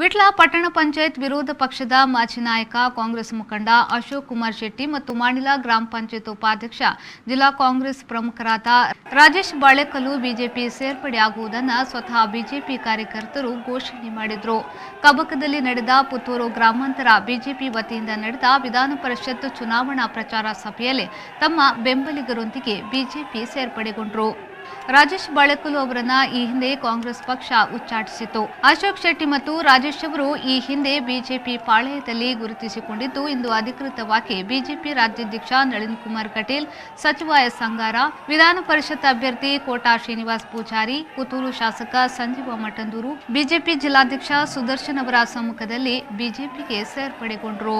ವಿಟ್ಲ ಪಟ್ಟಣ ಪಂಚಾಯತ್ ವಿರೋಧ ಪಕ್ಷದ ಮಾಜಿ ನಾಯಕ ಕಾಂಗ್ರೆಸ್ ಮುಖಂಡ ಅಶೋಕ್ ಕುಮಾರ್ ಶೆಟ್ಟಿ ಮತ್ತು ಮಾಣಿಲ ಗ್ರಾಮ ಪಂಚಾಯತ್ ಉಪಾಧ್ಯಕ್ಷ ಜಿಲ್ಲಾ ಕಾಂಗ್ರೆಸ್ ಪ್ರಮುಖರಾದ ರಾಜೇಶ್ ಬಾಳೆಕಲ್ಲು ಬಿಜೆಪಿ ಸೇರ್ಪಡೆಯಾಗುವುದನ್ನು ಸ್ವತಃ ಬಿಜೆಪಿ ಕಾರ್ಯಕರ್ತರು ಘೋಷಣೆ ಮಾಡಿದರು. ಕಬಕದಲ್ಲಿ ನಡೆದ ಪುತ್ತೂರು ಗ್ರಾಮಾಂತರ ಬಿಜೆಪಿ ವತಿಯಿಂದ ನಡೆದ ವಿಧಾನ ಪರಿಷತ್ ಚುನಾವಣಾ ಪ್ರಚಾರ ಸಭೆಯಲ್ಲಿ ತಮ್ಮ ಬೆಂಬಲಿಗರೊಂದಿಗೆ ಬಿಜೆಪಿ ಸೇರ್ಪಡೆಗೊಂಡರು. ರಾಜೇಶ್ ಬಾಳೆಕಲ್ಲು ಅವರನ್ನ ಈ ಹಿಂದೆ ಕಾಂಗ್ರೆಸ್ ಪಕ್ಷ ಉಚ್ಚಾಟಿಸಿತು. ಅಶೋಕ್ ಶೆಟ್ಟಿ ಮತ್ತು ರಾಜೇಶ್ ಅವರು ಈ ಹಿಂದೆ ಬಿಜೆಪಿ ಪಾಳೆಯದಲ್ಲಿ ಗುರುತಿಸಿಕೊಂಡಿದ್ದು, ಇಂದು ಅಧಿಕೃತವಾಗಿ ಬಿಜೆಪಿ ರಾಜ್ಯಾಧ್ಯಕ್ಷ ನಳಿನ್ ಕುಮಾರ್ ಕಟೀಲ್, ಸಚಿವ ಎಸ್ ಅಂಗಾರ, ವಿಧಾನ ಪರಿಷತ್ ಅಭ್ಯರ್ಥಿ ಕೋಟಾ ಶ್ರೀನಿವಾಸ್ ಪೂಜಾರಿ, ಪುತ್ತೂರು ಶಾಸಕ ಸಂಜೀವ ಮಠಂದೂರು, ಬಿಜೆಪಿ ಜಿಲ್ಲಾಧ್ಯಕ್ಷ ಸುದರ್ಶನ್ ಅವರ ಸಮ್ಮುಖದಲ್ಲಿ ಬಿಜೆಪಿಗೆ ಸೇರ್ಪಡೆಗೊಂಡರು.